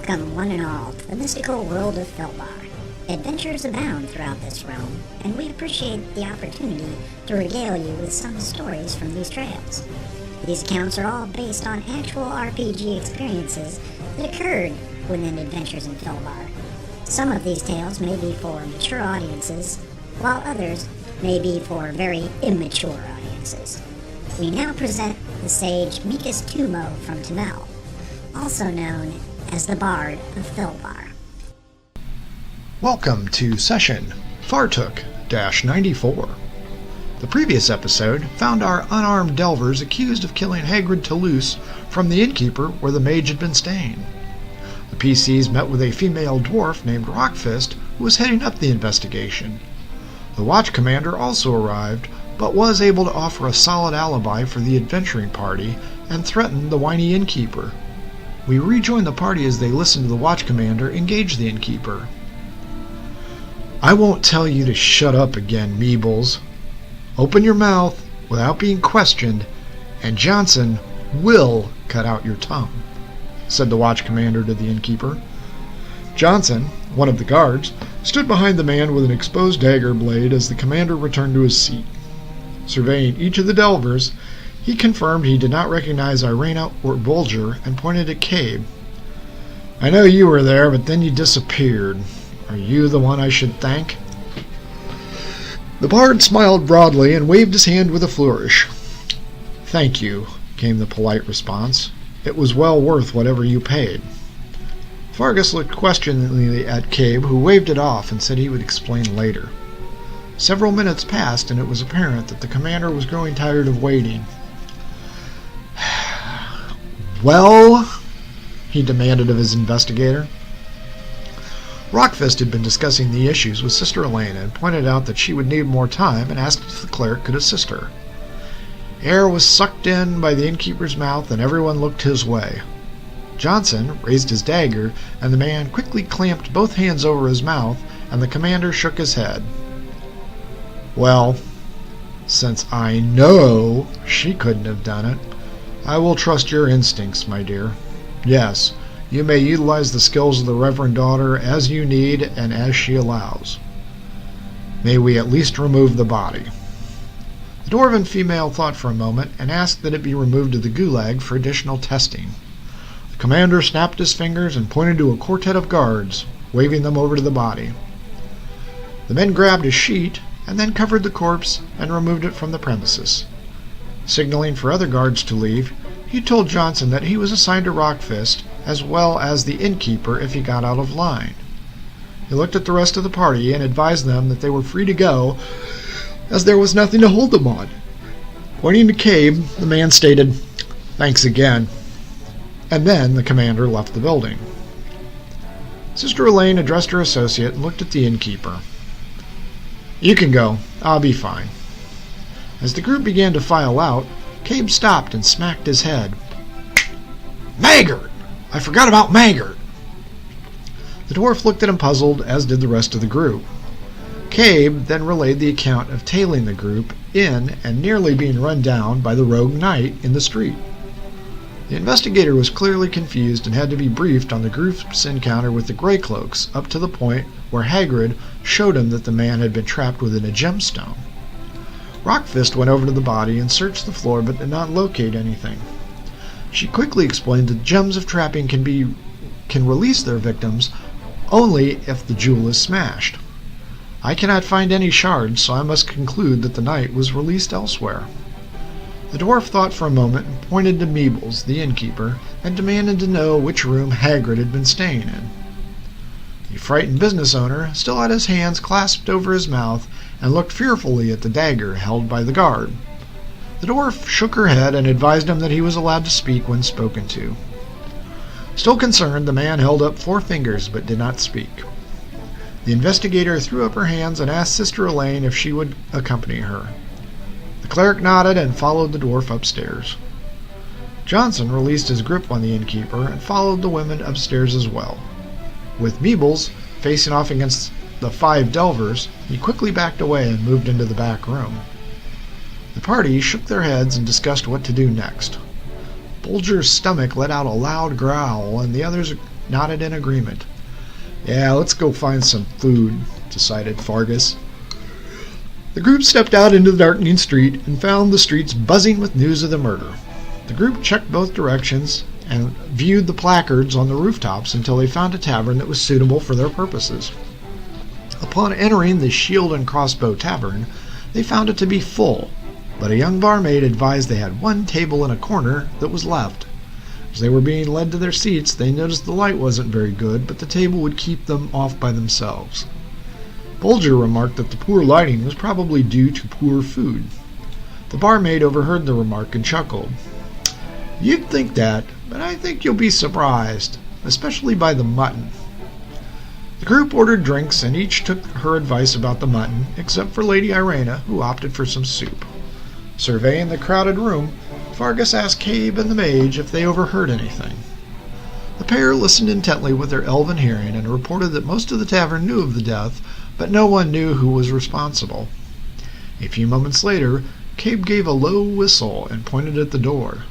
Welcome, one and all, to the mystical world of Filbar. Adventures abound throughout this realm, and we appreciate the opportunity to regale you with some stories from these trails. These accounts are all based on actual RPG experiences that occurred within Adventures in Filbar. Some of these tales may be for mature audiences, while others may be for very immature audiences. We now present the sage Mikas Tumo from Tamel, also known as the Bard of Filbar. Welcome to session Fartook-94. The previous episode found our unarmed delvers accused of killing Hagrid Toulouse from the innkeeper where the mage had been staying. The PCs met with a female dwarf named Rockfist who was heading up the investigation. The watch commander also arrived, but was able to offer a solid alibi for the adventuring party and threatened the whiny innkeeper. We rejoined the party as they listened to the watch commander engage the innkeeper. "I won't tell you to shut up again, Meebles. Open your mouth without being questioned, and Johnson will cut out your tongue," said the watch commander to the innkeeper. Johnson, one of the guards, stood behind the man with an exposed dagger blade as the commander returned to his seat. Surveying each of the delvers, he confirmed he did not recognize Irena or Bulger and pointed at Cabe. "I know you were there, but then you disappeared. Are you the one I should thank?" The bard smiled broadly and waved his hand with a flourish. "Thank you," came the polite response. "It was well worth whatever you paid." Fargus looked questioningly at Cabe, who waved it off and said he would explain later. Several minutes passed, and it was apparent that the commander was growing tired of waiting. "Well?" he demanded of his investigator. Rockfist had been discussing the issues with Sister Elaine and pointed out that she would need more time and asked if the cleric could assist her. Air was sucked in by the innkeeper's mouth and everyone looked his way. Johnson raised his dagger and the man quickly clamped both hands over his mouth and the commander shook his head. "Well, since I know she couldn't have done it, I will trust your instincts, my dear. Yes, you may utilize the skills of the Reverend Daughter as you need and as she allows. May we at least remove the body?" The dwarven female thought for a moment and asked that it be removed to the gulag for additional testing. The commander snapped his fingers and pointed to a quartet of guards, waving them over to the body. The men grabbed a sheet and then covered the corpse and removed it from the premises. Signaling for other guards to leave, he told Johnson that he was assigned to Rockfist as well as the innkeeper if he got out of line. He looked at the rest of the party and advised them that they were free to go as there was nothing to hold them on. Pointing to Cabe, the man stated, "Thanks again," and then the commander left the building. Sister Elaine addressed her associate and looked at the innkeeper. "You can go. I'll be fine." As the group began to file out, Cabe stopped and smacked his head. "Maggart! I forgot about Maggart!" The dwarf looked at him puzzled, as did the rest of the group. Cabe then relayed the account of tailing the group in and nearly being run down by the rogue knight in the street. The investigator was clearly confused and had to be briefed on the group's encounter with the Greycloaks up to the point where Hagrid showed him that the man had been trapped within a gemstone. Rockfist went over to the body and searched the floor but did not locate anything. She quickly explained that gems of trapping can release their victims only if the jewel is smashed. "I cannot find any shards, so I must conclude that the knight was released elsewhere." The dwarf thought for a moment and pointed to Meebles, the innkeeper, and demanded to know which room Hagrid had been staying in. The frightened business owner still had his hands clasped over his mouth and looked fearfully at the dagger held by the guard. The dwarf shook her head and advised him that he was allowed to speak when spoken to. Still concerned, the man held up 4 fingers but did not speak. The investigator threw up her hands and asked Sister Elaine if she would accompany her. The cleric nodded and followed the dwarf upstairs. Johnson released his grip on the innkeeper and followed the women upstairs as well. With Meebles facing off against the 5 delvers, he quickly backed away and moved into the back room. The party shook their heads and discussed what to do next. Bulger's stomach let out a loud growl, and the others nodded in agreement. "Yeah, let's go find some food," decided Fargus. The group stepped out into the darkening street and found the streets buzzing with news of the murder. The group checked both directions and viewed the placards on the rooftops until they found a tavern that was suitable for their purposes. Upon entering the Shield and Crossbow Tavern, they found it to be full, but a young barmaid advised they had one table in a corner that was left. As they were being led to their seats, they noticed the light wasn't very good, but the table would keep them off by themselves. Bulger remarked that the poor lighting was probably due to poor food. The barmaid overheard the remark and chuckled. "You'd think that, but I think you'll be surprised, especially by the mutton." The group ordered drinks, and each took her advice about the mutton, except for Lady Irena, who opted for some soup. Surveying the crowded room, Fargus asked Cabe and the mage if they overheard anything. The pair listened intently with their elven hearing and reported that most of the tavern knew of the death, but no one knew who was responsible. A few moments later, Cabe gave a low whistle and pointed at the door.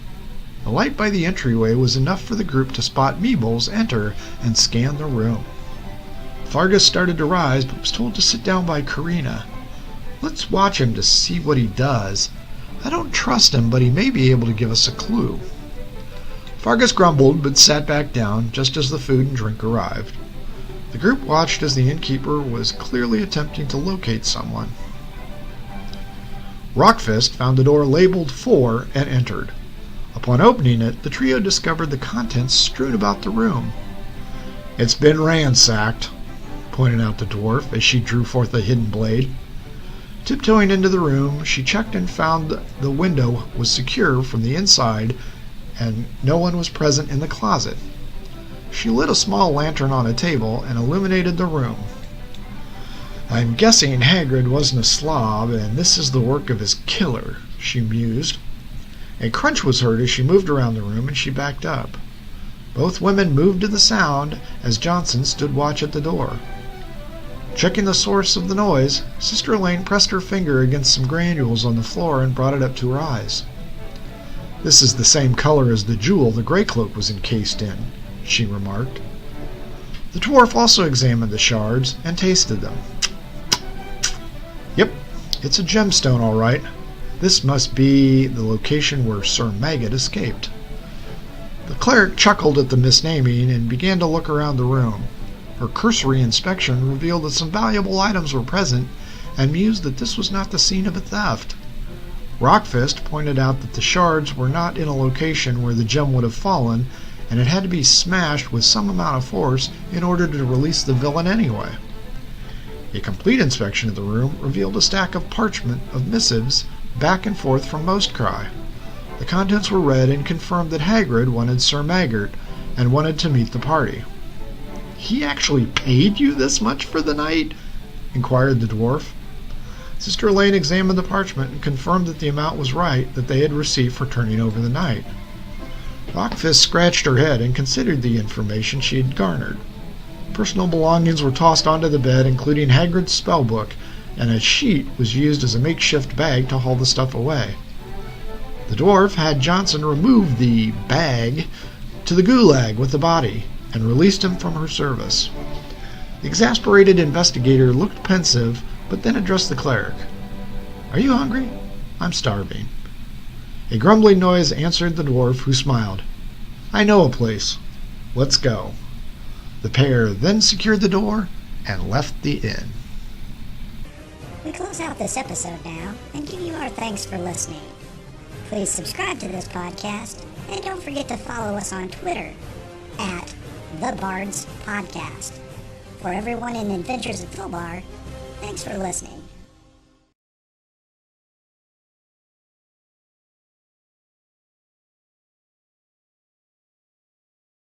The light by the entryway was enough for the group to spot Meebles enter and scan the room. Fargus started to rise, but was told to sit down by Karina. "Let's watch him to see what he does. I don't trust him, but he may be able to give us a clue." Fargus grumbled, but sat back down just as the food and drink arrived. The group watched as the innkeeper was clearly attempting to locate someone. Rockfist found a door labeled 4 and entered. Upon opening it, the trio discovered the contents strewn about the room. "It's been ransacked," pointed out the dwarf as she drew forth a hidden blade. Tiptoeing into the room, she checked and found the window was secure from the inside and no one was present in the closet. She lit a small lantern on a table and illuminated the room. "I'm guessing Hagrid wasn't a slob, and this is the work of his killer," she mused. A crunch was heard as she moved around the room, and she backed up. Both women moved to the sound as Johnson stood watch at the door. Checking the source of the noise, Sister Elaine pressed her finger against some granules on the floor and brought it up to her eyes. "This is the same color as the jewel the Grey Cloak was encased in," she remarked. The dwarf also examined the shards and tasted them. "Yep, it's a gemstone all right. This must be the location where Sir Maggot escaped." The cleric chuckled at the misnaming and began to look around the room. Her cursory inspection revealed that some valuable items were present and mused that this was not the scene of a theft. Rockfist pointed out that the shards were not in a location where the gem would have fallen, and it had to be smashed with some amount of force in order to release the villain anyway. A complete inspection of the room revealed a stack of parchment of missives back and forth from Mostcry. The contents were read and confirmed that Hagrid wanted Sir Maggot and wanted to meet the party. "He actually paid you this much for the night?" inquired the dwarf. Sister Elaine examined the parchment and confirmed that the amount was right that they had received for turning over the night. Rockfist scratched her head and considered the information she had garnered. Personal belongings were tossed onto the bed, including Hagrid's spellbook, and a sheet was used as a makeshift bag to haul the stuff away. The dwarf had Johnson remove the bag to the gulag with the body and released him from her service. The exasperated investigator looked pensive, but then addressed the cleric. "Are you hungry? I'm starving." A grumbling noise answered the dwarf, who smiled. "I know a place. Let's go." The pair then secured the door and left the inn. We close out this episode now and give you our thanks for listening. Please subscribe to this podcast and don't forget to follow us on Twitter at The Bards Podcast. For everyone in Adventures of Filbar, thanks for listening.